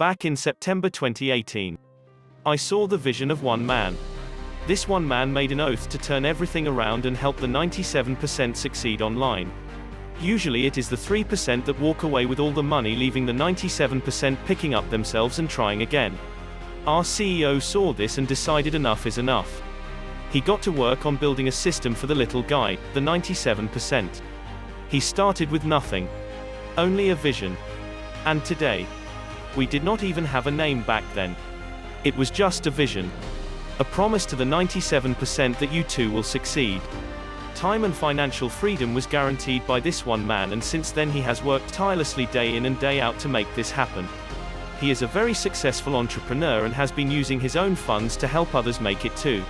Back in September 2018, I saw the vision of one man. This one man made an oath to turn everything around and help the 97% succeed online. Usually it is the 3% that walk away with all the money, leaving the 97% picking up themselves and trying again. Our CEO saw this and decided enough is enough. He got to work on building a system for the little guy, the 97%. He started with nothing. Only a vision. And today, we did not even have a name back then. It was just a vision. A promise to the 97% that you too will succeed. Time and financial freedom was guaranteed by this one man, and since then he has worked tirelessly day in and day out to make this happen. He is a very successful entrepreneur and has been using his own funds to help others make it too.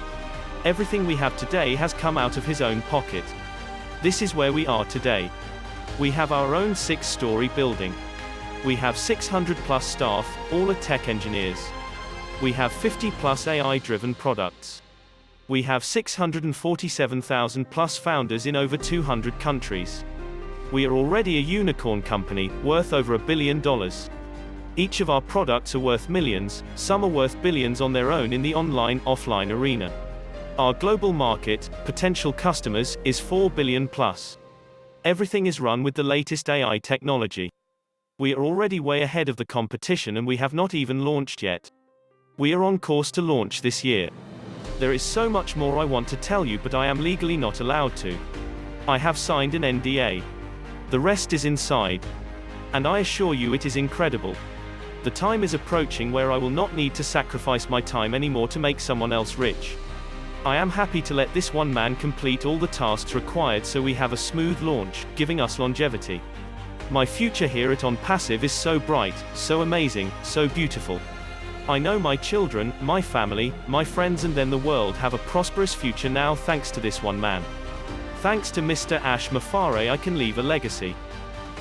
Everything we have today has come out of his own pocket. This is where we are today. We have our own 6-story building. We have 600 plus staff, all are tech engineers. We have 50 plus AI-driven products. We have 647,000 plus founders in over 200 countries. We are already a unicorn company, worth over $1 billion. Each of our products are worth millions, some are worth billions on their own in the online-offline arena. Our global market, potential customers, is 4 billion plus. Everything is run with the latest AI technology. We are already way ahead of the competition and we have not even launched yet. We are on course to launch this year. There is so much more I want to tell you, but I am legally not allowed to. I have signed an NDA. The rest is inside. And I assure you it is incredible. The time is approaching where I will not need to sacrifice my time anymore to make someone else rich. I am happy to let this one man complete all the tasks required so we have a smooth launch, giving us longevity. My future here at Onpassive is so bright, so amazing, so beautiful. I know my children, my family, my friends and then the world have a prosperous future now thanks to this one man. Thanks to Mr. Ash Mafare I can leave a legacy.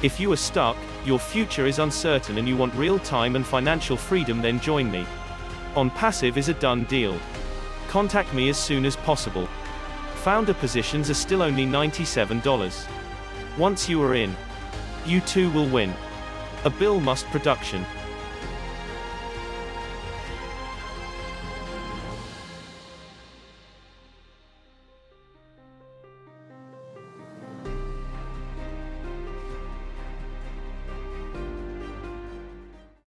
If you are stuck, your future is uncertain and you want real time and financial freedom, then join me. Onpassive is a done deal. Contact me as soon as possible. Founder positions are still only $97. Once you are in, you too will win. A Bill Must production.